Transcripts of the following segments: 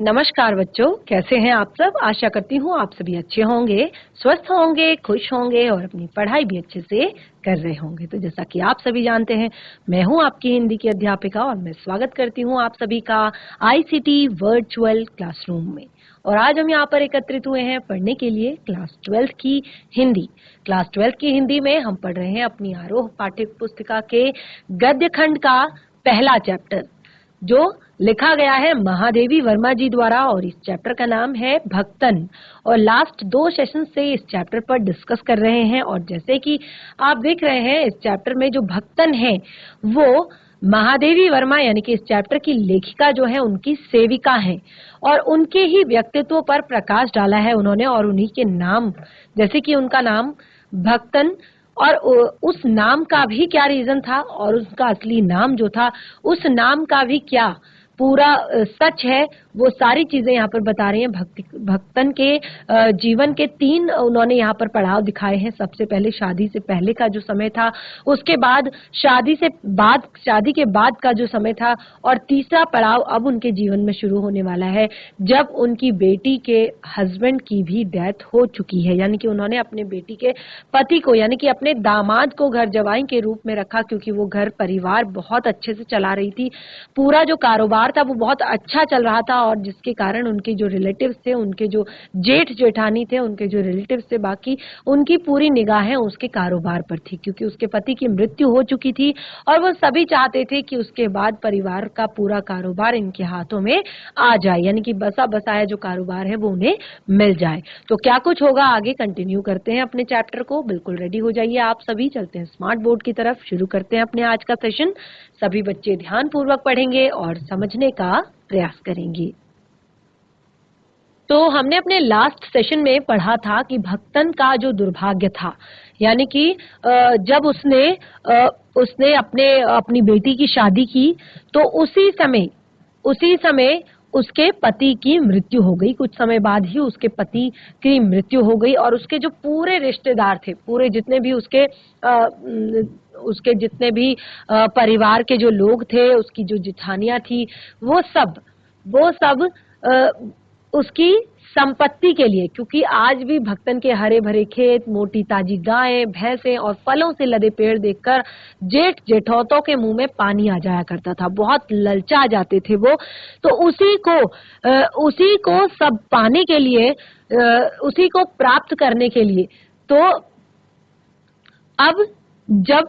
नमस्कार बच्चों, कैसे हैं आप सब। आशा करती हूँ आप सभी अच्छे होंगे, स्वस्थ होंगे, खुश होंगे और अपनी पढ़ाई भी अच्छे से कर रहे होंगे। तो जैसा कि आप सभी जानते हैं, मैं हूँ आपकी हिंदी की अध्यापिका और मैं स्वागत करती हूँ आप सभी का आईसीटी वर्चुअल क्लासरूम में। और आज हम यहाँ पर एकत्रित हुए हैं पढ़ने के लिए क्लास 12 की हिंदी। क्लास 12 की हिंदी में हम पढ़ रहे हैं अपनी आरोह पाठ्य पुस्तिका के गद्य खंड का पहला चैप्टर, जो लिखा गया है महादेवी वर्मा जी द्वारा, और इस चैप्टर का नाम है भक्तन। और लास्ट 2 सेशन से इस चैप्टर पर डिस्कस कर रहे हैं। और जैसे कि आप देख रहे हैं, इस चैप्टर में जो भक्तन है वो महादेवी वर्मा यानी कि इस चैप्टर की लेखिका जो है उनकी सेविका हैं, और उनके ही व्यक्तित्व पर प्रकाश डाला है उन्होंने। और उन्हीं के नाम, जैसे कि उनका नाम भक्तन, और उस नाम का भी क्या रीजन था और उसका असली नाम जो था उस नाम का भी क्या पूरा सच है, वो सारी चीजें यहाँ पर बता रही हैं। भक्तन के जीवन के 3 उन्होंने यहाँ पर पड़ाव दिखाए हैं। सबसे पहले शादी से पहले का जो समय था, उसके बाद शादी के बाद का जो समय था, और तीसरा पड़ाव अब उनके जीवन में शुरू होने वाला है जब उनकी बेटी के हस्बैंड की भी डेथ हो चुकी है। यानी कि उन्होंने अपने बेटी के पति को, यानी कि अपने दामाद को घर जवाई के रूप में रखा, क्योंकि वो घर परिवार बहुत अच्छे से चला रही थी। पूरा जो कारोबार था वो बहुत अच्छा चल रहा था, और जिसके कारण उनके जो रिलेटिव्स थे, उनके जो जेठ जेठानी थे, उनके जो रिलेटिव्स थे, बाकी उनकी पूरी निगाहें उसके कारोबार पर थी, क्योंकि उसके पति की मृत्यु हो चुकी थी। और वो सभी चाहते थे कि उसके बाद परिवार का पूरा कारोबार इनके हाथों में आ जाए, यानी कि बसा बसाया जो कारोबार है वो उन्हें मिल जाए। तो क्या कुछ होगा, आगे कंटिन्यू करते हैं अपने चैप्टर को। बिल्कुल रेडी हो जाइए आप सभी, चलते हैं स्मार्ट बोर्ड की तरफ, शुरू करते हैं अपने आज का सेशन। सभी बच्चे ध्यान पूर्वक पढ़ेंगे और समझने का प्रयास करेंगे। तो हमने अपने लास्ट सेशन में पढ़ा था कि भक्तन का जो दुर्भाग्य था, यानी कि जब उसने अपनी बेटी की शादी की, तो उसी समय उसके पति की मृत्यु हो गई। कुछ समय बाद ही उसके पति की मृत्यु हो गई, और उसके जो पूरे रिश्तेदार थे, पूरे जितने भी उसके जितने भी परिवार के जो लोग थे, उसकी जो जेठानियां थी, वो सब उसकी संपत्ति के लिए, क्योंकि आज भी भक्तन के हरे भरे खेत, मोटी ताजी गायें, भैंसें और फलों से लदे पेड़ देखकर जेठ जेठौतों के मुंह में पानी आ जाया करता था। बहुत ललचा जाते थे वो। तो उसी को सब पाने के लिए, उसी को प्राप्त करने के लिए, तो अब जब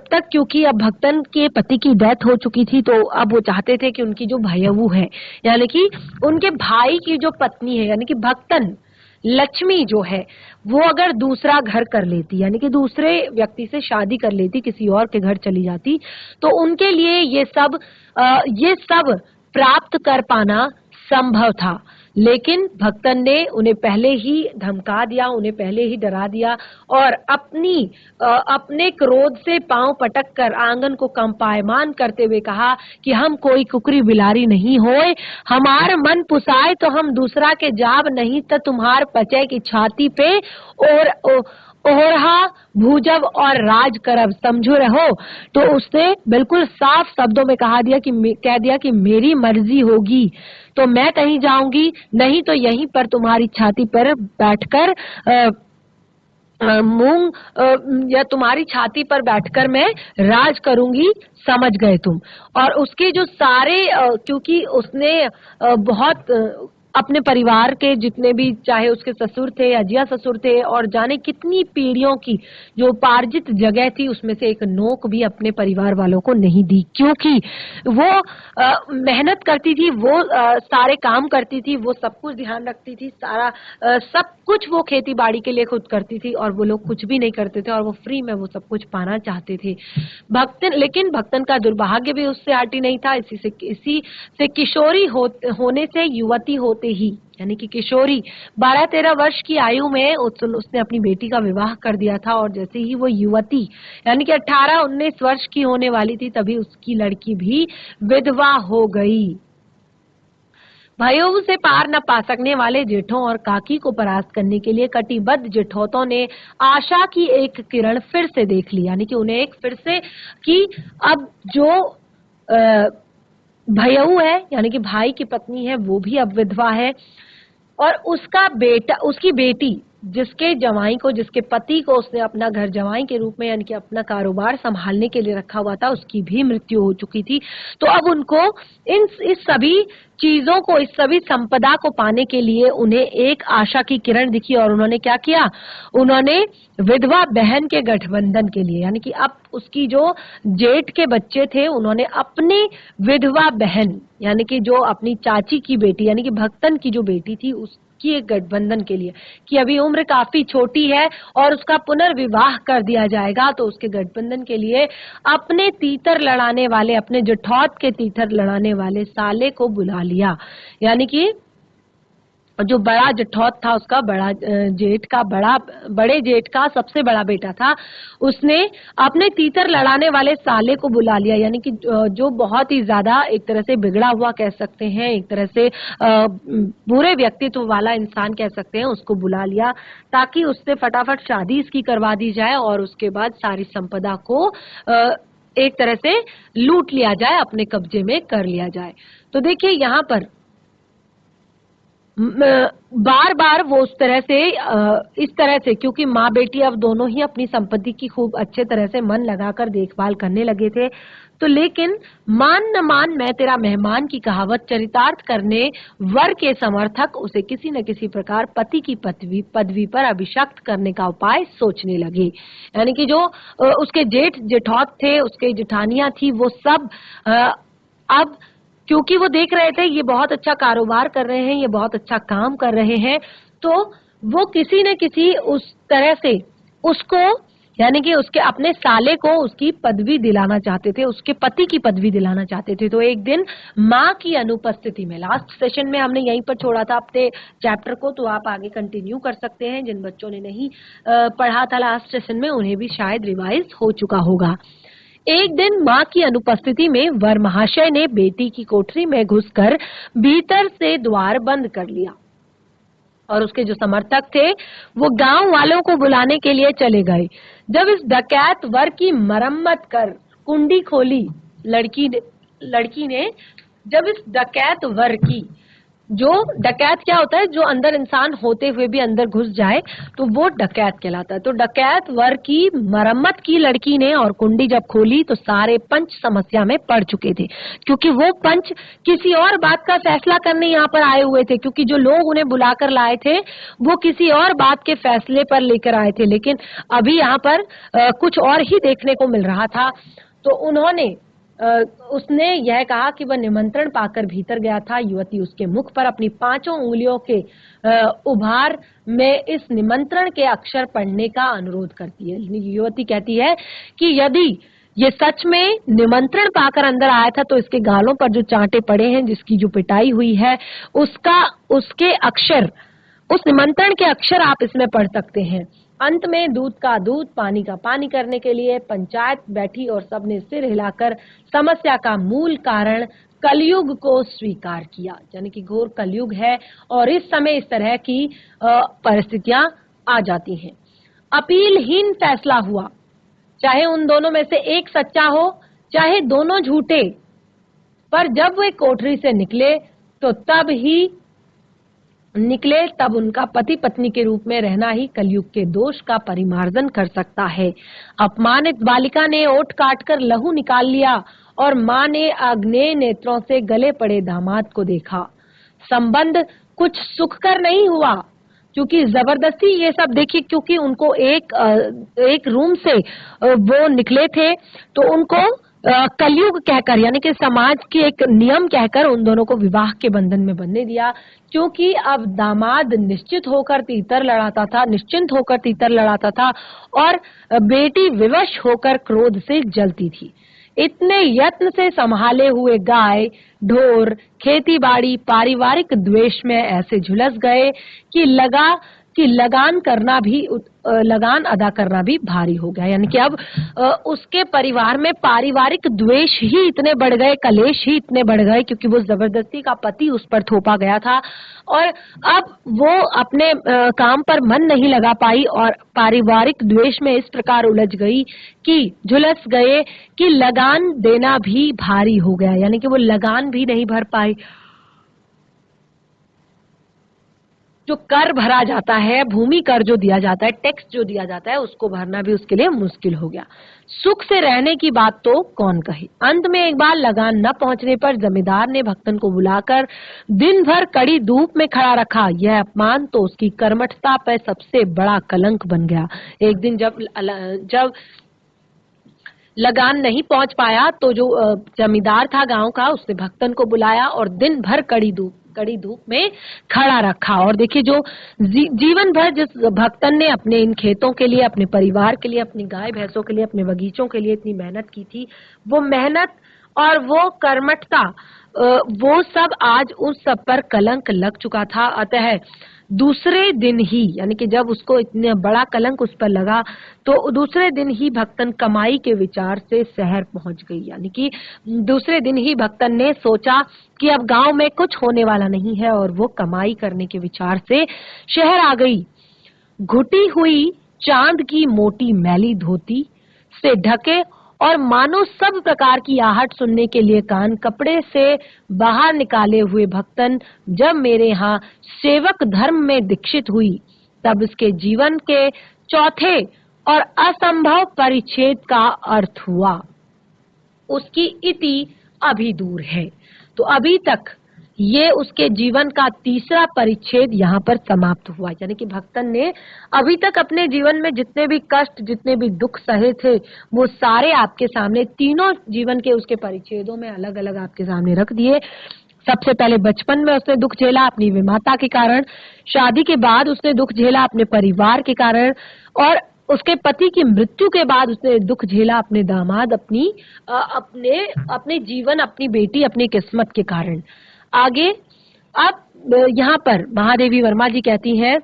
तक, क्योंकि अब भक्तन के पति की डेथ हो चुकी थी, तो अब वो चाहते थे कि उनकी जो भयवू है, यानी कि उनके भाई की जो पत्नी है, यानी कि भक्तन लक्ष्मी जो है, वो अगर दूसरा घर कर लेती, यानी कि दूसरे व्यक्ति से शादी कर लेती, किसी और के घर चली जाती, तो उनके लिए ये सब प्राप्त कर पाना संभव था। लेकिन भक्तन ने उन्हें पहले ही धमका दिया, उन्हें पहले ही डरा दिया, और अपने क्रोध से पांव पटक कर आंगन को कंपायमान करते हुए कहा कि हम कोई कुकरी बिलारी नहीं होए, हमार मन पुसाए तो हम दूसरा के जाब, नहीं तो तुम्हार पचे की छाती पे और ओढ़ा भूजब और राज करब, समझो रहो। तो उसने बिल्कुल साफ शब्दों में कह दिया कि मेरी मर्जी होगी तो मैं कहीं जाऊंगी, नहीं तो यहीं पर तुम्हारी छाती पर बैठकर या तुम्हारी छाती पर बैठकर मैं राज करूंगी, समझ गए तुम। और उसके जो सारे, क्योंकि उसने बहुत अपने परिवार के जितने भी, चाहे उसके ससुर थे, अजिया ससुर थे, और जाने कितनी पीढ़ियों की जो उपार्जित जगह थी, उसमें से एक नोक भी अपने परिवार वालों को नहीं दी, क्योंकि वो मेहनत करती थी, वो सारे काम करती थी, वो सब कुछ ध्यान रखती थी, सारा सब कुछ वो खेती बाड़ी के लिए खुद करती थी, और वो लोग कुछ भी नहीं करते थे, और वो फ्री में वो सब कुछ पाना चाहते थे। लेकिन भक्तन का दुर्भाग्य भी उससे आटी नहीं था। इसी से किशोरी होने से युवती होते ही, यानी कि किशोरी 12-13 वर्ष की आयु में उसने अपनी बेटी का विवाह कर दिया था, और जैसे ही वो युवती यानी कि 18-19 वर्ष की होने वाली थी, तभी उसकी लड़की भी विधवा हो गई। भयऊ से पार न पा सकने वाले जेठों और काकी को परास्त करने के लिए कटिबद्ध जेठौतों ने आशा की एक किरण फिर से देख ली, यानी कि उन्हें एक फिर से कि अब जो भयऊ है, यानी कि भाई की पत्नी है, वो भी अब विधवा है, और उसका बेटा, उसकी बेटी, जिसके जवाई को, जिसके पति को उसने अपना घर जवाई के रूप में यानी कि अपना कारोबार संभालने के लिए रखा हुआ था, उसकी भी मृत्यु हो चुकी थी। तो अब उनको इस सभी चीजों को, इस सभी संपदा को पाने के लिए उन्हें एक आशा की किरण दिखी, और उन्होंने क्या किया, उन्होंने विधवा बहन के गठबंधन के लिए, यानी कि अब उसकी जो जेठ के बच्चे थे, उन्होंने अपनी विधवा बहन, यानी कि जो अपनी चाची की बेटी, यानी कि भक्तन की जो बेटी थी, उसकी एक गठबंधन के लिए, कि अभी उम्र काफी छोटी है और उसका पुनर्विवाह कर दिया जाएगा, तो उसके गठबंधन के लिए अपने तीतर लड़ाने वाले, अपने जठौत के तीतर लड़ाने वाले साले को बुला लिया। यानी कि जो बड़ा जठौत था, उसका बड़ा जेठ का, बड़े जेठ का सबसे बड़ा बेटा था, उसने अपने तीतर लड़ाने वाले साले को बुला लिया, यानी कि जो बहुत ही ज्यादा एक तरह से बिगड़ा हुआ कह सकते हैं, एक तरह से बुरे व्यक्तित्व वाला इंसान कह सकते हैं, उसको बुला लिया, ताकि उससे फटाफट शादी इसकी करवा दी जाए और उसके बाद सारी संपदा को एक तरह से लूट लिया जाए, अपने कब्जे में कर लिया जाए। तो देखिए यहाँ पर बार बार वो इस तरह से, क्योंकि माँ बेटी अब दोनों ही अपनी संपत्ति की खूब अच्छे तरह से मन लगाकर देखभाल करने लगे थे, तो लेकिन मान न मान मैं तेरा मेहमान की कहावत चरितार्थ करने वर के समर्थक उसे किसी न किसी प्रकार पति की पदवी पर अभिषिक्त करने का उपाय सोचने लगे। यानी कि जो उसके जेठ जेठौत थे, उसके जेठानियां थी, वो सब अब क्योंकि वो देख रहे थे ये बहुत अच्छा कारोबार कर रहे हैं, ये बहुत अच्छा काम कर रहे हैं, तो वो किसी न किसी उस तरह से उसको, यानी कि उसके अपने साले को उसकी पदवी दिलाना चाहते थे, उसके पति की पदवी दिलाना चाहते थे। तो एक दिन माँ की अनुपस्थिति में, लास्ट सेशन में हमने यहीं पर छोड़ा था अपने चैप्टर को, तो आप आगे कंटिन्यू कर सकते हैं। जिन बच्चों ने नहीं पढ़ा था लास्ट सेशन में, उन्हें भी शायद रिवाइज हो चुका होगा। एक दिन माँ की अनुपस्थिति में वर महाशय ने बेटी की कोठरी में घुसकर भीतर से द्वार बंद कर लिया, और उसके जो समर्थक थे वो गांव वालों को बुलाने के लिए चले गए। जब इस डकैत वर की मरम्मत कर कुंडी खोली लड़की ने जब इस डकैत वर की, जो डकैत क्या होता है, जो अंदर इंसान होते हुए भी अंदर घुस जाए, तो वो डकैत कहलाता है। तो डकैत वर की मरम्मत की लड़की ने, और कुंडी जब खोली तो सारे पंच समस्या में पड़ चुके थे, क्योंकि वो पंच किसी और बात का फैसला करने यहाँ पर आए हुए थे, क्योंकि जो लोग उन्हें बुलाकर लाए थे वो किसी और बात के फैसले पर लेकर आए थे, लेकिन अभी यहाँ पर कुछ और ही देखने को मिल रहा था। तो उसने यह कहा कि वह निमंत्रण पाकर भीतर गया था। युवती उसके मुख पर अपनी 5 उंगलियों के उभार में इस निमंत्रण के अक्षर पढ़ने का अनुरोध करती है। युवती कहती है कि यदि ये सच में निमंत्रण पाकर अंदर आया था, तो इसके गालों पर जो चांटे पड़े हैं, जिसकी जो पिटाई हुई है, उसके अक्षर, उस निमंत्रण के अक्षर आप इसमें पढ़ सकते हैं। अंत में दूध का दूध, पानी का पानी करने के लिए पंचायत बैठी और सबने सिर हिलाकर समस्या का मूल कारण कलयुग को स्वीकार किया। यानी कि घोर कलयुग है और इस समय इस तरह की परिस्थितियां आ जाती हैं। अपीलहीन फैसला हुआ, चाहे उन दोनों में से एक सच्चा हो, चाहे दोनों झूठे, पर जब वे कोठरी से निकले तब उनका पति पत्नी के रूप में रहना ही कलयुग के दोष का परिमार्जन कर सकता है। अपमानित बालिका ने ओठ काटकर लहू निकाल लिया और माँ ने आग्नेय नेत्रों से गले पड़े दामाद को देखा। संबंध कुछ सुखकर नहीं हुआ, क्योंकि जबरदस्ती ये सब, देखिए, क्योंकि उनको एक रूम से वो निकले थे, तो उनको कलयुग कहकर, यानी कि समाज की एक नियम कहकर उन दोनों को विवाह के बंधन में बंधने दिया, क्योंकि अब दामाद निश्चिंत होकर तीतर लड़ाता था और बेटी विवश होकर क्रोध से जलती थी। इतने यत्न से संभाले हुए गाय, ढोर, खेती बाड़ी पारिवारिक द्वेष में ऐसे झुलस गए कि लगा कि लगान अदा करना भी भारी हो गया। यानी कि अब उसके परिवार में पारिवारिक द्वेष ही इतने बढ़ गए, कलेश ही इतने बढ़ गए, क्योंकि वो जबरदस्ती का पति उस पर थोपा गया था और अब वो अपने काम पर मन नहीं लगा पाई और पारिवारिक द्वेष में इस प्रकार उलझ गई कि झुलस गए कि लगान देना भी भारी हो गया। यानी कि वो लगान भी नहीं भर पाई। जो कर भरा जाता है, भूमि कर जो दिया जाता है, टैक्स जो दिया जाता है, उसको भरना भी उसके लिए मुश्किल हो गया। सुख से रहने की बात तो कौन कहे। अंत में एक बार लगान न पहुंचने पर जमींदार ने भक्तन को बुलाकर दिन भर कड़ी धूप में खड़ा रखा। यह अपमान तो उसकी कर्मठता पर सबसे बड़ा कलंक बन गया। एक दिन जब लगान नहीं पहुंच पाया तो जो जमींदार था गांव का, उसने भक्तन को बुलाया और दिन भर कड़ी धूप में खड़ा रखा। और देखिए, जो जीवन भर जिस भक्तन ने अपने इन खेतों के लिए, अपने परिवार के लिए, अपनी गाय भैंसों के लिए, अपने बगीचों के लिए इतनी मेहनत की थी, वो मेहनत और वो कर्मठता, वो सब आज उस सब पर कलंक लग चुका था। अतः दूसरे दिन ही, यानी कि जब उसको इतना बड़ा कलंक उस पर लगा, तो दूसरे दिन ही भक्तन कमाई के विचार से शहर पहुंच गई। यानी कि दूसरे दिन ही भक्तन ने सोचा कि अब गांव में कुछ होने वाला नहीं है और वो कमाई करने के विचार से शहर आ गई। घुटी हुई चांद की मोटी मैली धोती से ढके और मानो सब प्रकार की आहट सुनने के लिए कान कपड़े से बाहर निकाले हुए भक्तन जब मेरे यहाँ सेवक धर्म में दीक्षित हुई, तब उसके जीवन के चौथे और असंभव परिच्छेद का अर्थ हुआ। उसकी इति अभी दूर है। तो अभी तक ये उसके जीवन का तीसरा परिच्छेद यहाँ पर समाप्त हुआ। यानी कि भक्तन ने अभी तक अपने जीवन में जितने भी कष्ट, जितने भी दुख सहे थे, वो सारे आपके सामने तीनों जीवन के उसके परिच्छेदों में अलग अलग आपके सामने रख दिए। सबसे पहले बचपन में उसने दुख झेला अपनी विमाता के कारण, शादी के बाद उसने दुख झेला अपने परिवार के कारण, और उसके पति की मृत्यु के बाद उसने दुख झेला अपने दामाद, अपने जीवन, अपनी बेटी, अपनी किस्मत के कारण। आगे अब यहाँ पर महादेवी वर्मा जी कहती हैं,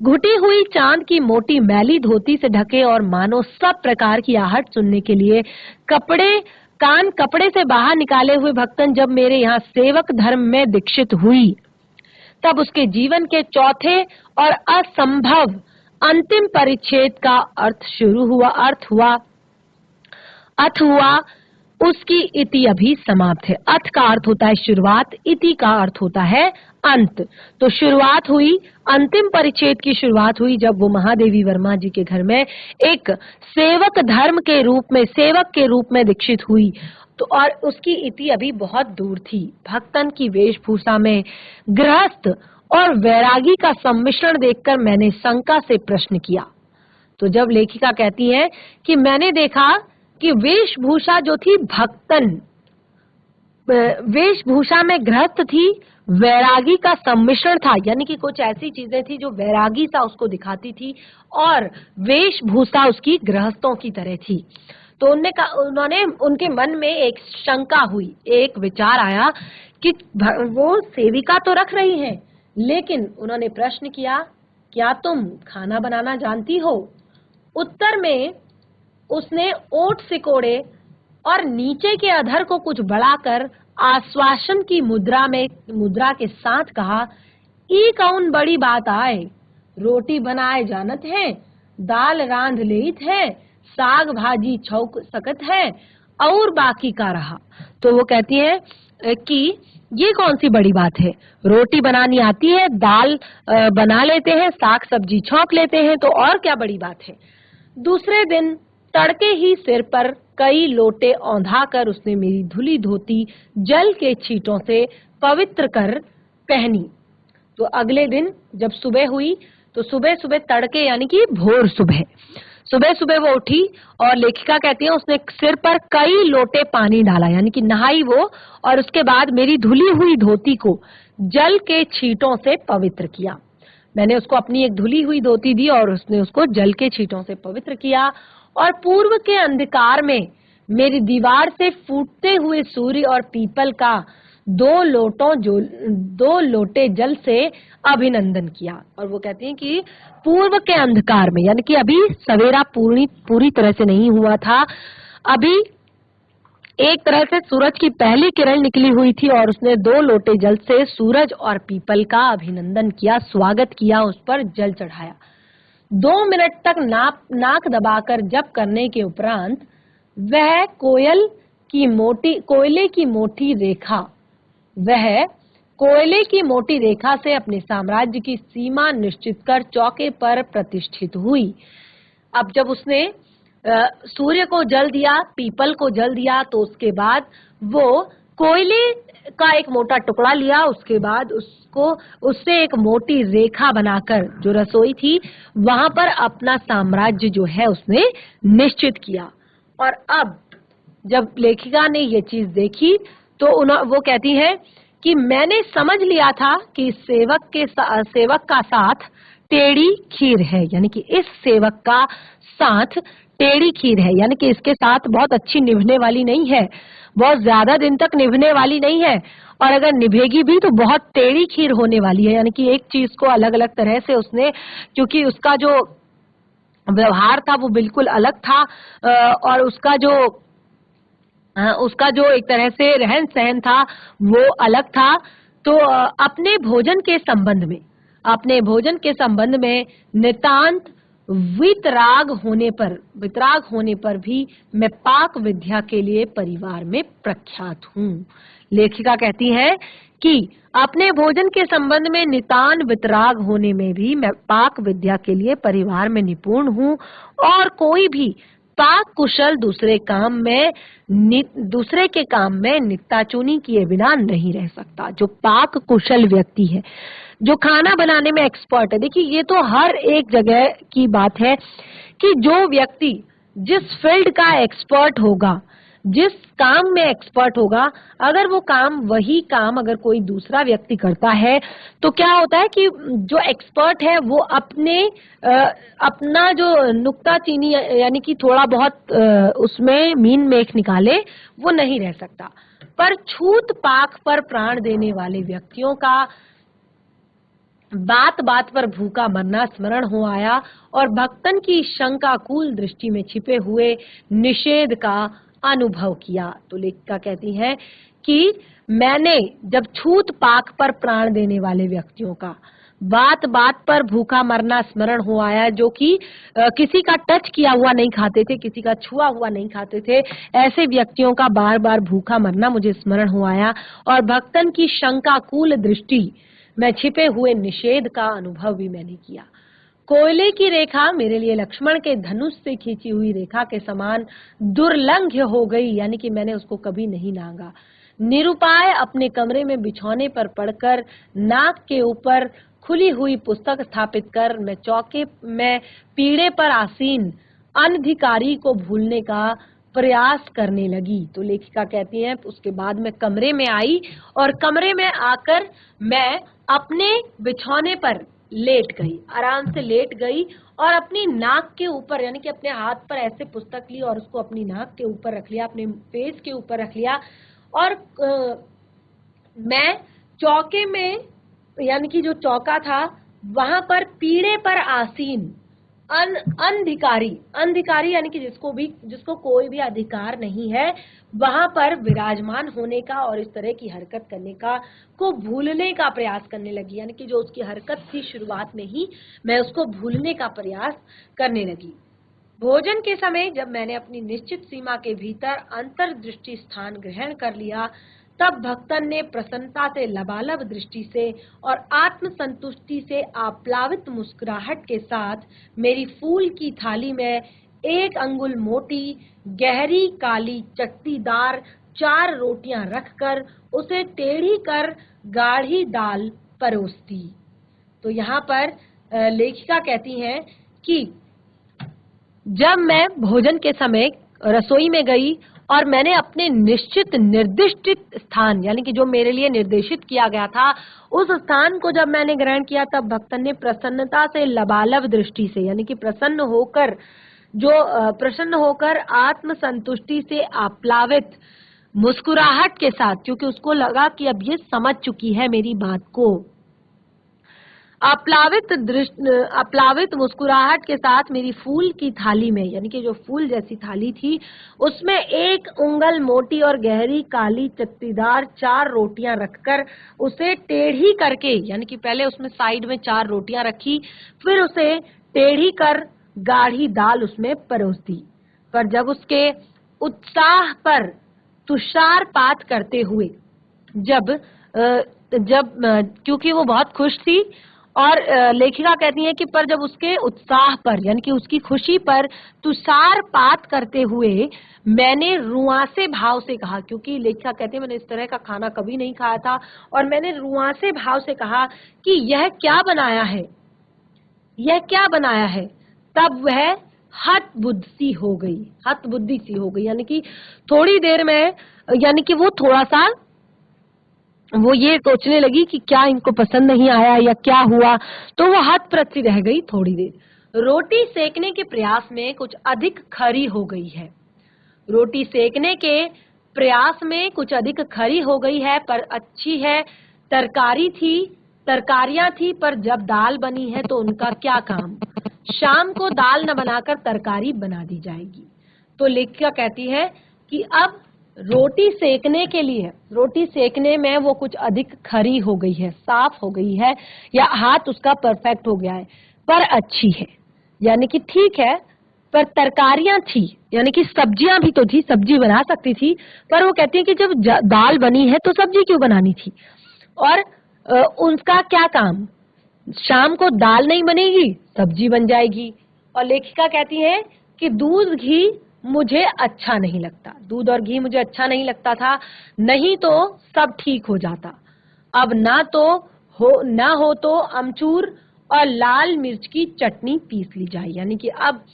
घुटी हुई चांद की मोटी मैली धोती से ढके और मानो सब प्रकार की आहट सुनने के लिए कान कपड़े से बाहर निकाले हुए भक्तन जब मेरे यहाँ सेवक धर्म में दीक्षित हुई, तब उसके जीवन के चौथे और असंभव अंतिम परिच्छेद का अर्थ हुआ। उसकी इति अभी समाप्त है। अथ का अर्थ होता है शुरुआत, इति का अर्थ होता है अंत। तो शुरुआत हुई, अंतिम परिच्छेद की शुरुआत हुई जब वो महादेवी वर्मा जी के घर में एक सेवक के रूप में दीक्षित हुई। तो और उसकी इति अभी बहुत दूर थी। भक्तन की वेशभूषा में गृहस्थ और वैरागी का सम्मिश्रण देखकर मैंने शंका से प्रश्न किया। तो जब लेखिका कहती है कि मैंने देखा कि वेशभूषा जो थी, भक्तन वेशभूषा में गृहस्थ थी, वैरागी का सम्मिश्रण था। यानी कि कुछ ऐसी चीजें थी जो वैरागी सा उसको दिखाती थी और वेशभूषा उसकी गृहस्थों की तरह थी। तो उनके मन में एक शंका हुई, एक विचार आया कि वो सेविका तो रख रही हैं, लेकिन उन्होंने प्रश्न किया, क्या तुम खाना बनाना जानती हो? उत्तर में उसने ओठ सिकोड़े और नीचे के अधर को कुछ बढ़ाकर आश्वासन की मुद्रा के साथ कहा, ई कौन बड़ी बात आए, रोटी बनाए जानत है, दाल रांध लेत है, साग भाजी छौक सकत है, और बाकी का रहा। तो वो कहती है कि ये कौन सी बड़ी बात है, रोटी बनानी आती है, दाल बना लेते हैं, साग सब्जी छौंक लेते हैं, तो और क्या बड़ी बात है। दूसरे दिन तड़के ही सिर पर कई लोटे औंधा कर उसने मेरी धुली धोती जल के छींटों से पवित्र कर पहनी। तो अगले दिन जब सुबह हुई, तो सुबह सुबह तड़के यानी कि भोर सुबह सुबह वो उठी और लेखिका कहती है उसने सिर पर कई लोटे पानी डाला, यानी कि नहाई वो, और उसके बाद मेरी धुली हुई धोती को जल के छींटों से पवित्र किया। मैंने उसको अपनी एक धुली हुई धोती दी और उसने उसको जल के छींटों से पवित्र किया। और पूर्व के अंधकार में मेरी दीवार से फूटते हुए सूर्य और पीपल का दो लोटे जल से अभिनंदन किया। और वो कहती हैं कि पूर्व के अंधकार में, यानी कि अभी सवेरा पूरी तरह से नहीं हुआ था, अभी एक तरह से सूरज की पहली किरण निकली हुई थी और उसने 2 लोटे जल से सूरज और पीपल का अभिनंदन किया, स्वागत किया, उस पर जल चढ़ाया। 2 मिनट तक नाक दबाकर जप करने के उपरांत वह कोयले की मोटी रेखा से अपने साम्राज्य की सीमा निश्चित कर चौके पर प्रतिष्ठित हुई। अब जब उसने सूर्य को जल दिया, पीपल को जल दिया, तो उसके बाद वो कोयले का एक मोटा टुकड़ा लिया, उसके बाद उससे एक मोटी रेखा बनाकर जो रसोई थी वहां पर अपना साम्राज्य जो है उसने निश्चित किया। और अब जब लेखिका ने ये चीज देखी तो वो कहती है कि मैंने समझ लिया था कि सेवक का साथ टेढ़ी खीर है, यानी कि इस सेवक का साथ टेढ़ी खीर है, यानी कि इसके साथ बहुत अच्छी निभने वाली नहीं है, बहुत ज्यादा दिन तक निभने वाली नहीं है, और अगर निभेगी भी तो बहुत टेढ़ी खीर होने वाली है। यानी कि एक चीज को अलग अलग तरह से उसने, क्योंकि उसका जो व्यवहार था वो बिल्कुल अलग था और उसका जो एक तरह से रहन सहन था वो अलग था। तो अपने भोजन के संबंध में नितांत वितराग होने पर भी मैं पाक विद्या के लिए परिवार में प्रख्यात हूँ। लेखिका कहती है कि अपने भोजन के संबंध में नितांत वितराग होने में भी मैं पाक विद्या के लिए परिवार में निपुण हूँ, और कोई भी पाक कुशल दूसरे के काम में नित्ताचूनी किए बिना नहीं रह सकता। जो पाक कुशल व्यक्ति है, जो खाना बनाने में एक्सपर्ट है, देखिए ये तो हर एक जगह की बात है कि जो व्यक्ति जिस फील्ड का एक्सपर्ट होगा, जिस काम में एक्सपर्ट होगा, अगर वही काम अगर कोई दूसरा व्यक्ति करता है तो क्या होता है कि जो एक्सपर्ट है वो अपना जो नुक्ताचीनी यानी कि थोड़ा बहुत उसमें मीन मेख निकाले वो नहीं रह सकता। पर छूत पाक पर प्राण देने वाले व्यक्तियों का बात बात पर भूखा मरना स्मरण हो आया और भक्तन की शंकाकुल दृष्टि में छिपे हुए निषेध का अनुभव किया। तो लेखिका कहती है कि मैंने जब छूत पाक पर प्राण देने वाले व्यक्तियों का बात बात पर भूखा मरना स्मरण हो आया, जो कि किसी का टच किया हुआ नहीं खाते थे, किसी का छुआ हुआ नहीं खाते थे, ऐसे व्यक्तियों का बार बार भूखा मरना मुझे स्मरण हो आया और भक्तन की शंकाकुल दृष्टि में छिपे हुए निषेध का अनुभव भी मैंने किया। कोयले की रेखा मेरे लिए लक्ष्मण के धनुष से खींची हुई रेखा के समान दुर्लंघ्य हो गई, यानी कि मैंने उसको कभी नहीं लांघा। निरुपाय अपने कमरे में बिछौने पर पड़कर नाक के ऊपर खुली हुई पुस्तक स्थापित कर मैं चौके में पीढ़े पर आसीन अनधिकारी को भूलने का प्रयास करने लगी। तो लेखिका कहती है उसके बाद मैं कमरे में आई और कमरे में आकर मैं अपने बिछौने पर लेट गई, आराम से लेट गई और अपनी नाक के ऊपर यानी कि अपने हाथ पर ऐसे पुस्तक ली और उसको अपनी नाक के ऊपर रख लिया, अपने फेस के ऊपर रख लिया और मैं चौके में यानी कि जो चौका था वहां पर पीढ़े पर आसीन अंधिकारी यानी कि जिसको कोई भी अधिकार नहीं है वहां पर विराजमान होने का और इस तरह की हरकत करने का को भूलने का प्रयास करने लगी। यानी कि जो उसकी हरकत थी शुरुआत में ही मैं उसको भूलने का प्रयास करने लगी। भोजन के समय जब मैंने अपनी निश्चित सीमा के भीतर अंतर्दृष्टि स्थान ग्रहण कर लिया तब भक्तन ने प्रसन्नता से लबालब दृष्टि से और आत्म संतुष्टि से आप्लावित मुस्कुराहट के साथ मेरी फूल की थाली में 1 अंगुल मोटी गहरी काली चट्टीदार 4 रोटियां रखकर उसे टेढ़ी कर गाढ़ी दाल परोस दी। तो यहाँ पर लेखिका कहती हैं कि जब मैं भोजन के समय रसोई में गई और मैंने अपने निर्दिष्ट स्थान यानी कि जो मेरे लिए निर्देशित किया गया था उस स्थान को जब मैंने ग्रहण किया तब भक्तन ने प्रसन्नता से लबालब दृष्टि से यानी कि प्रसन्न होकर आत्म संतुष्टि से आप्लावित मुस्कुराहट के साथ, क्योंकि उसको लगा कि अब ये समझ चुकी है मेरी बात को। अप्लावित मुस्कुराहट के साथ मेरी फूल की थाली में, यानी कि जो फूल जैसी थाली थी, उसमें 1 उंगल मोटी और गहरी काली चत्तीदार 4 रोटियां रखकर उसे टेढ़ी करके, यानी कि पहले उसमें साइड में 4 रोटियां रखी, फिर उसे टेढ़ी कर गाढ़ी दाल उसमें परोस दी। पर जब उसके उत्साह पर तुषारपात करते हुए, क्योंकि वो बहुत खुश थी, और लेखिका कहती है कि पर जब उसके उत्साह पर, यानी कि उसकी खुशी पर तुषारपात करते हुए मैंने रुआंसे भाव से कहा, क्योंकि लेखिका कहती है मैंने इस तरह का खाना कभी नहीं खाया था, और मैंने रुआंसे भाव से कहा कि यह क्या बनाया है, यह क्या बनाया है, तब वह हतबुद्धि सी हो गई, यानी कि थोड़ी देर में, यानी कि वो थोड़ा सा वो ये सोचने लगी कि क्या इनको पसंद नहीं आया या क्या हुआ, तो वो हतप्रत सी रह गई थोड़ी देर। रोटी सेकने के प्रयास में कुछ अधिक खरी हो गई है, रोटी सेकने के प्रयास में कुछ अधिक खरी हो गई है, पर अच्छी है। तरकारियां थी, पर जब दाल बनी है तो उनका क्या काम, शाम को दाल न बनाकर तरकारी बना दी जाएगी। तो लेखिका कहती है कि अब रोटी सेकने में वो कुछ अधिक खरी हो गई है, साफ हो गई है, या हाथ उसका परफेक्ट हो गया है, पर अच्छी है, यानी कि ठीक है। पर तरकारियां थी, यानी कि सब्जियां भी तो थी, सब्जी बना सकती थी, पर वो कहती है कि जब दाल बनी है तो सब्जी क्यों बनानी थी, और उनका क्या काम, शाम को दाल नहीं बनेगी सब्जी बन जाएगी। और लेखिका कहती है कि दूध और घी मुझे अच्छा नहीं लगता था, नहीं तो सब ठीक हो जाता। अब ना हो तो अमचूर और लाल मिर्च की चटनी पीस ली जाए, यानी कि अब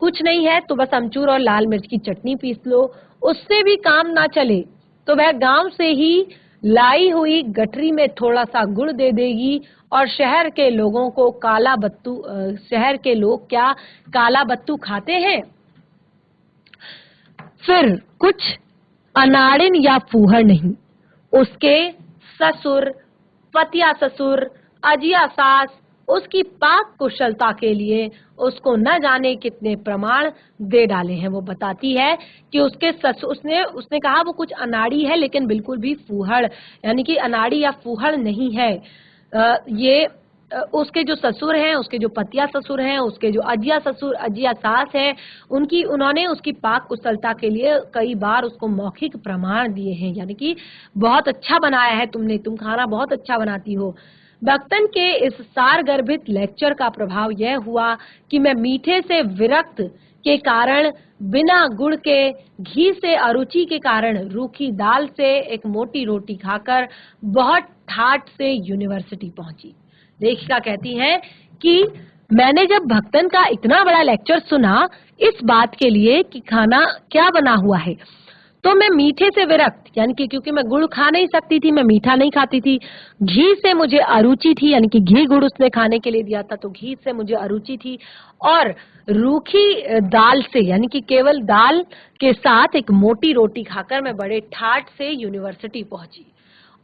कुछ नहीं है तो बस अमचूर और लाल मिर्च की चटनी पीस लो, उससे भी काम ना चले तो वह गांव से ही लाई हुई गठरी में थोड़ा सा गुड़ दे देगी, और शहर के लोग क्या काला बत्तू खाते हैं, फिर कुछ अनाड़िन या फूहड़ नहीं। उसके ससुर, पतिया ससुर, अजिया सास उसकी पाक कुशलता के लिए उसको न जाने कितने प्रमाण दे डाले हैं। वो बताती है कि उसने कहा वो कुछ अनाड़ी है, लेकिन बिल्कुल भी फूहड़, यानी कि अनाड़ी या फूहड़ नहीं है। उसके जो ससुर हैं, उसके जो पतिया ससुर हैं, उसके जो अजिया सास है, उन्होंने उसकी पाक कुशलता के लिए कई बार उसको मौखिक प्रमाण दिए हैं, यानी कि बहुत अच्छा बनाया है तुम खाना बहुत अच्छा बनाती हो। भक्तन के इस सारगर्भित लेक्चर का प्रभाव यह हुआ कि मैं मीठे से विरक्त के कारण, बिना गुड़ के घी से अरुचि के कारण, रूखी दाल से एक मोटी रोटी खाकर बहुत ठाठ से यूनिवर्सिटी पहुंची। लेखिका कहती है कि मैंने जब भक्तन का इतना बड़ा लेक्चर सुना इस बात के लिए कि खाना क्या बना हुआ है, तो मैं मीठे से विरक्त, यानी कि क्योंकि मैं गुड़ खा नहीं सकती थी, मैं मीठा नहीं खाती थी, घी से मुझे अरुचि थी, यानी कि घी गुड़ उसने खाने के लिए दिया था तो घी से मुझे अरुचि थी, और रूखी दाल से, यानी कि केवल दाल के साथ एक मोटी रोटी खाकर मैं बड़े ठाठ से यूनिवर्सिटी पहुंची।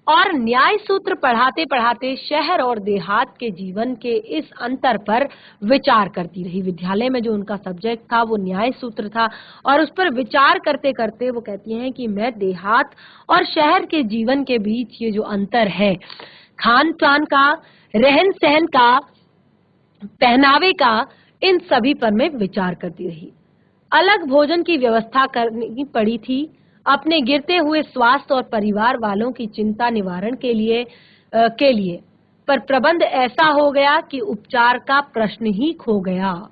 और न्याय सूत्र पढ़ाते पढ़ाते शहर और देहात के जीवन के इस अंतर पर विचार करती रही। विद्यालय में जो उनका सब्जेक्ट था वो न्याय सूत्र था, और उस पर विचार करते करते वो कहती हैं कि मैं देहात और शहर के जीवन के बीच ये जो अंतर है, खान पान का, रहन सहन का, पहनावे का, इन सभी पर मैं विचार करती रही। अलग भोजन की व्यवस्था करनी पड़ी थी अपने गिरते हुए स्वास्थ्य और परिवार वालों की चिंता निवारण के लिए, पर प्रबंध ऐसा हो गया कि उपचार का प्रश्न ही खो गया।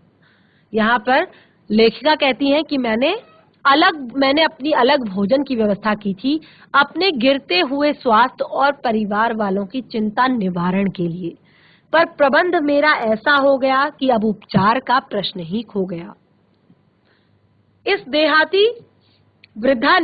यहाँ पर लेखिका कहती हैं कि मैंने अपनी अलग भोजन की व्यवस्था की थी अपने गिरते हुए स्वास्थ्य और परिवार वालों की चिंता निवारण के लिए, पर प्रबंध मेरा ऐसा हो गया कि अब उपचार का प्रश्न ही खो गया। इस देहाती वृद्धा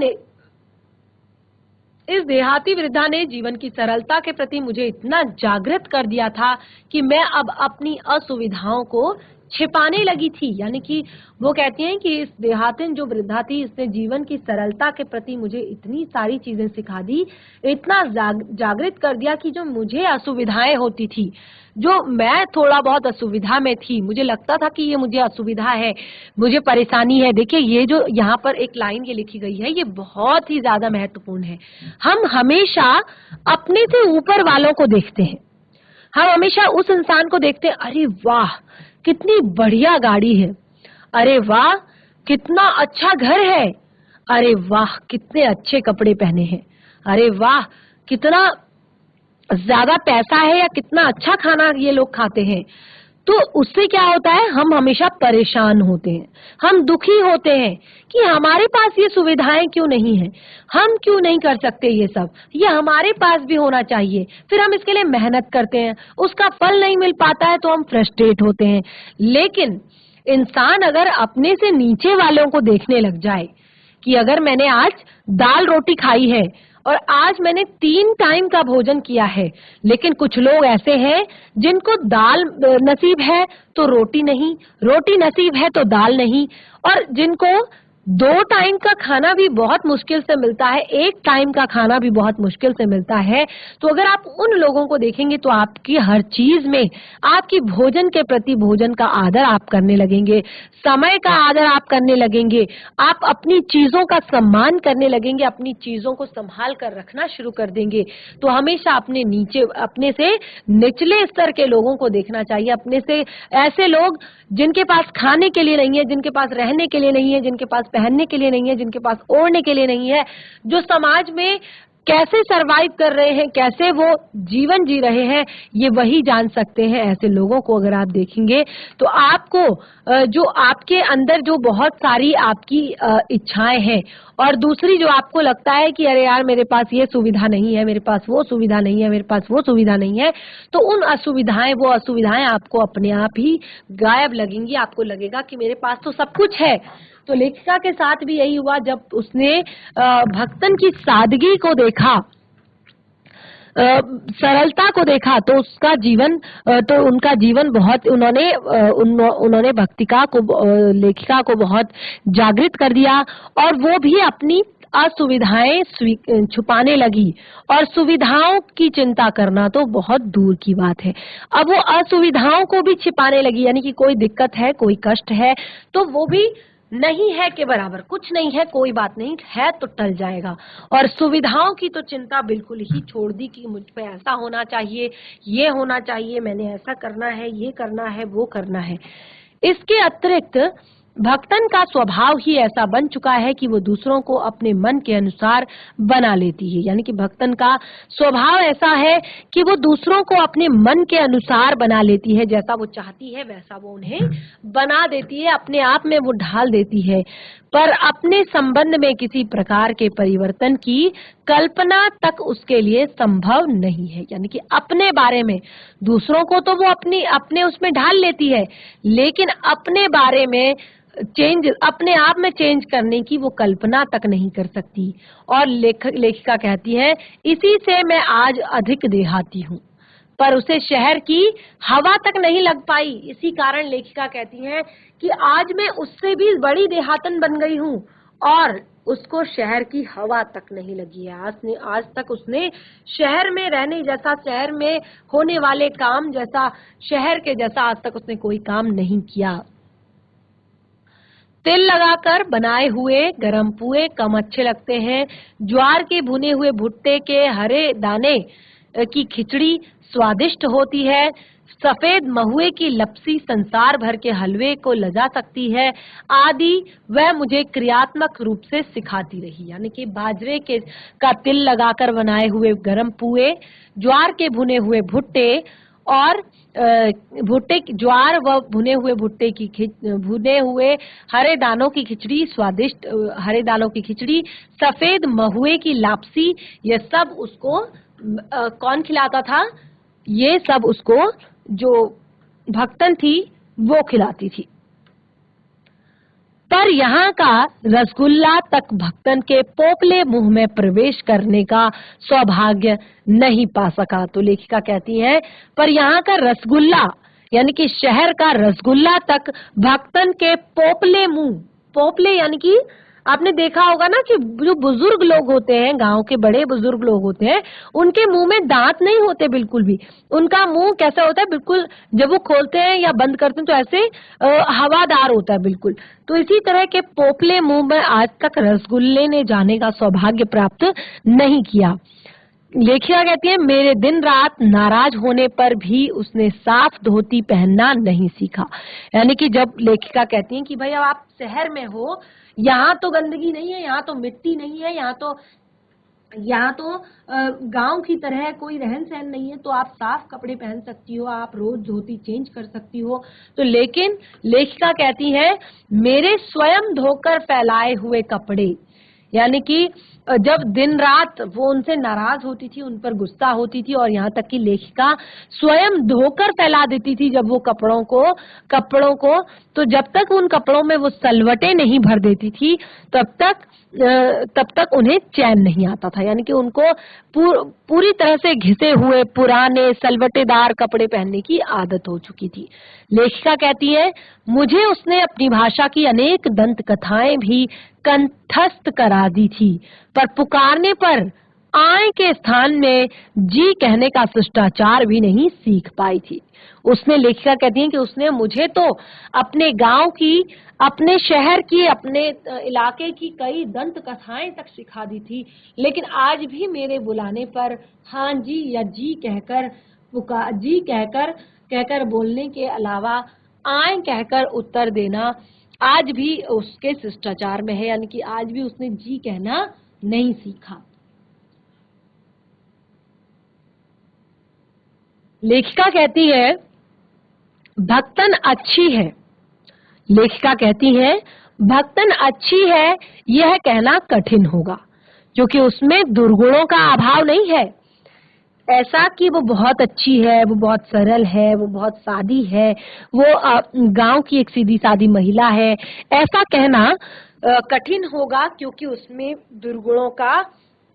ने जीवन की सरलता के प्रति मुझे इतना जागृत कर दिया था कि मैं अब अपनी असुविधाओं को छिपाने लगी थी। यानी कि वो कहती हैं कि इस देहातिन जो वृद्धा थी, इसने जीवन की सरलता के प्रति मुझे इतनी सारी चीजें सिखा दी, इतना जागृत कर दिया कि जो मुझे असुविधाएं होती थी, जो मैं थोड़ा बहुत असुविधा में थी, मुझे लगता था कि ये मुझे असुविधा है, मुझे परेशानी है। देखिए ये जो यहाँ पर एक लाइन ये लिखी गई है, ये बहुत ही ज्यादा महत्वपूर्ण है। हम हमेशा अपने से ऊपर वालों को देखते हैं, हम हमेशा उस इंसान को देखते हैं, अरे वाह कितनी बढ़िया गाड़ी है, अरे वाह कितना अच्छा घर है, अरे वाह कितने अच्छे कपड़े पहने हैं, अरे वाह कितना ज्यादा पैसा है या कितना अच्छा खाना ये लोग खाते हैं। तो उससे क्या होता है, हम हमेशा परेशान होते हैं, हम दुखी होते हैं कि हमारे पास ये सुविधाएं क्यों नहीं है, हम क्यों नहीं कर सकते ये सब, ये हमारे पास भी होना चाहिए। फिर हम इसके लिए मेहनत करते हैं, उसका फल नहीं मिल पाता है तो हम फ्रस्ट्रेट होते हैं। लेकिन इंसान अगर अपने से नीचे वालों को देखने लग जाए कि अगर मैंने आज दाल रोटी खाई है और आज मैंने 3 टाइम का भोजन किया है, लेकिन कुछ लोग ऐसे हैं जिनको दाल नसीब है तो रोटी नहीं, रोटी नसीब है तो दाल नहीं, और जिनको 2 टाइम का खाना भी बहुत मुश्किल से मिलता है, 1 टाइम का खाना भी बहुत मुश्किल से मिलता है। तो अगर आप उन लोगों को देखेंगे तो आपकी हर चीज में, आपकी भोजन के प्रति भोजन का आदर आप करने लगेंगे, समय का आदर आप करने लगेंगे, आप अपनी चीजों का सम्मान करने लगेंगे, अपनी चीजों को संभाल कर रखना शुरू कर देंगे। तो हमेशा अपने से निचले स्तर के लोगों को देखना चाहिए, अपने से ऐसे लोग जिनके पास खाने के लिए नहीं है, जिनके पास रहने के लिए नहीं है, जिनके पास पहनने के लिए नहीं है, जिनके पास ओढ़ने के लिए नहीं है, जो समाज में कैसे सरवाइव कर रहे हैं, कैसे वो जीवन जी रहे हैं, ये वही जान सकते हैं। ऐसे लोगों को अगर आप देखेंगे तो आपको जो आपके अंदर जो बहुत सारी आपकी इच्छाएं हैं, और दूसरी जो आपको लगता है कि अरे यार मेरे पास ये सुविधा नहीं है, मेरे पास वो सुविधा नहीं है, मेरे पास वो सुविधा नहीं है, तो उन वो असुविधाएं आपको अपने आप ही गायब लगेंगी। आपको लगेगा कि मेरे पास तो सब कुछ है। तो लेखिका के साथ भी यही हुआ, जब उसने भक्तन की सादगी को देखा, सरलता को देखा, तो उसका जीवन तो उनका जीवन बहुत उन्होंने भक्तिका को लेखिका को बहुत जागृत कर दिया, और वो भी अपनी असुविधाएं छुपाने लगी, और सुविधाओं की चिंता करना तो बहुत दूर की बात है। अब वो असुविधाओं को भी छिपाने लगी, यानी कि कोई दिक्कत है, कोई कष्ट है तो वो भी नहीं है के बराबर, कुछ नहीं है कोई बात नहीं है तो टल जाएगा, और सुविधाओं की तो चिंता बिल्कुल ही छोड़ दी कि मुझ पे ऐसा होना चाहिए, ये होना चाहिए, मैंने ऐसा करना है, ये करना है, वो करना है। इसके अतिरिक्त भक्तन का स्वभाव ही ऐसा बन चुका है कि वो दूसरों को अपने मन के अनुसार बना लेती है। यानी कि भक्तन का स्वभाव ऐसा है कि वो दूसरों को अपने मन के अनुसार बना लेती है, जैसा वो चाहती है वैसा वो उन्हें बना देती है, अपने आप में वो ढाल देती है। पर अपने संबंध में किसी प्रकार के परिवर्तन की कल्पना तक उसके लिए संभव नहीं है। यानी कि अपने बारे में, दूसरों को तो वो अपने उसमें ढाल लेती है, लेकिन अपने बारे में अपने आप में चेंज करने की वो कल्पना तक नहीं कर सकती। और लेखिका कहती है, इसी से मैं आज अधिक देहाती हूँ, पर उसे शहर की हवा तक नहीं लग पाई। इसी कारण लेखिका कहती है कि आज मैं उससे भी बड़ी देहातन बन गई हूँ, और उसको शहर की हवा तक नहीं लगी है। आज तक उसने शहर में रहने जैसा, शहर में होने वाले काम जैसा, शहर के जैसा आज तक उसने कोई काम नहीं किया। तिल लगाकर बनाए हुए गरम पुए कम अच्छे लगते हैं। ज्वार के भुने हुए भुट्टे के हरे दाने की खिचड़ी स्वादिष्ट होती है। सफेद महुए की लपसी संसार भर के हलवे को लजा सकती है आदि वह मुझे क्रियात्मक रूप से सिखाती रही। यानी कि बाजरे का तिल लगाकर बनाए हुए गरम पुए, ज्वार के भुने हुए भुट्टे और ज्वार व भुने हुए हरे दानों की खिचड़ी, स्वादिष्ट हरे दालों की खिचड़ी, सफेद महुए की लापसी, ये सब उसको कौन खिलाता था? ये सब उसको जो भक्तन थी वो खिलाती थी। पर यहाँ का रसगुल्ला तक भक्तन के पोपले मुंह में प्रवेश करने का सौभाग्य नहीं पा सका। तो लेखिका कहती है, पर यहाँ का रसगुल्ला यानी कि शहर का रसगुल्ला तक भक्तन के पोपले मुंह, पोपले यानी कि आपने देखा होगा ना कि जो बुजुर्ग लोग होते हैं, गांव के बड़े बुजुर्ग लोग होते हैं, उनके मुंह में दांत नहीं होते बिल्कुल भी। उनका मुंह कैसा होता है, बिल्कुल जब वो खोलते हैं या बंद करते हैं तो ऐसे हवादार होता है बिल्कुल। तो इसी तरह के पोपले मुंह में आज तक रसगुल्ले ने जाने का सौभाग्य प्राप्त नहीं किया। लेखिका कहती है, मेरे दिन रात नाराज होने पर भी उसने साफ धोती पहनना नहीं सीखा। यानी कि जब लेखिका कहती है कि भाई अब आप शहर में हो, यहाँ तो गंदगी नहीं है, यहाँ तो मिट्टी नहीं है, यहाँ तो गांव की तरह कोई रहन सहन नहीं है, तो आप साफ कपड़े पहन सकती हो, आप रोज धोती चेंज कर सकती हो। तो लेकिन लेखिका कहती है, मेरे स्वयं धोकर फैलाए हुए कपड़े, यानी कि जब दिन रात वो उनसे नाराज होती थी, उन पर गुस्सा होती थी, और यहाँ तक कि लेखिका स्वयं धोकर फैला देती थी जब वो कपड़ों को, तो जब तक उन कपड़ों में वो सलवटें नहीं भर देती थी तब तक उन्हें चैन नहीं आता था। यानी कि उनको पूरी तरह से घिसे हुए पुराने सलवटेदार कपड़े पहनने की आदत हो चुकी थी। लेखिका कहती है, मुझे उसने अपनी भाषा की अनेक दंत कथाएं भी कंठस्थ करा दी थी, पर पुकारने पर आय के स्थान में जी कहने का शिष्टाचार भी नहीं सीख पाई थी। उसने, लेखिका कहती है कि उसने मुझे तो अपने गांव की, अपने शहर की, अपने इलाके की कई दंत कथाएं तक सिखा दी थी, लेकिन आज भी मेरे बुलाने पर हाँ जी या जी कहकर बोलने के अलावा आय कहकर उत्तर देना आज भी उसके शिष्टाचार में है। यानी कि आज भी उसने जी कहना नहीं सीखा। लेखिका कहती है, भक्तन अच्छी है। लेखिका कहती है, भक्तन अच्छी है यह कहना कठिन होगा, क्योंकि उसमें दुर्गुणों का अभाव नहीं है। ऐसा कि वो बहुत अच्छी है, वो बहुत सरल है, वो बहुत सादी है, वो गांव की एक सीधी सादी महिला है, ऐसा कहना कठिन होगा, क्योंकि उसमें दुर्गुणों का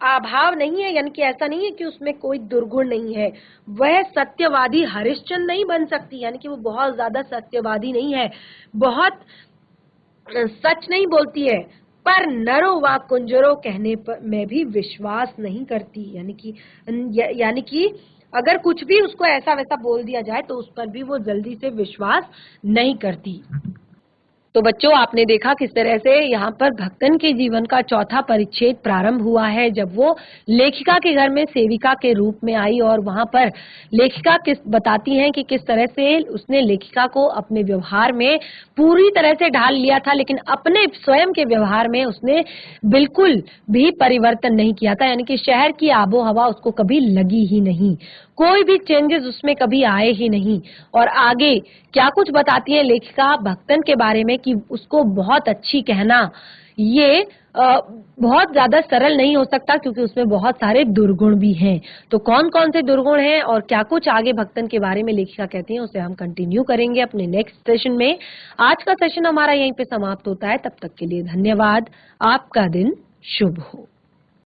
अभाव नहीं है। यानी कि ऐसा नहीं है कि उसमें कोई दुर्गुण नहीं है। वह सत्यवादी हरिश्चंद्र नहीं बन सकती, यानी कि वो बहुत ज्यादा सत्यवादी नहीं है, बहुत सच नहीं बोलती है, पर नरो व कुंजरो कहने पर में भी विश्वास नहीं करती। यानी कि अगर कुछ भी उसको ऐसा वैसा बोल दिया जाए तो उस पर भी वो जल्दी से विश्वास नहीं करती। तो बच्चों, आपने देखा किस तरह से यहाँ पर भक्तन के जीवन का चौथा परिच्छेद प्रारंभ हुआ है, जब वो लेखिका के घर में सेविका के रूप में आई, और वहां पर लेखिका बताती हैं कि किस तरह से उसने लेखिका को अपने व्यवहार में पूरी तरह से ढाल लिया था, लेकिन अपने स्वयं के व्यवहार में उसने बिल्कुल भी परिवर्तन नहीं किया था। यानी कि शहर की आबो हवा उसको कभी लगी ही नहीं, कोई भी चेंजेस उसमें कभी आए ही नहीं। और आगे क्या कुछ बताती है लेखिका भक्तन के बारे में कि उसको बहुत अच्छी कहना ये बहुत ज्यादा सरल नहीं हो सकता, क्योंकि उसमें बहुत सारे दुर्गुण भी हैं। तो कौन कौन से दुर्गुण हैं और क्या कुछ आगे भक्तन के बारे में लेखिका कहती हैं, उसे हम कंटिन्यू करेंगे अपने नेक्स्ट सेशन में। आज का सेशन हमारा यहीं पे समाप्त होता है। तब तक के लिए धन्यवाद। आपका दिन शुभ हो।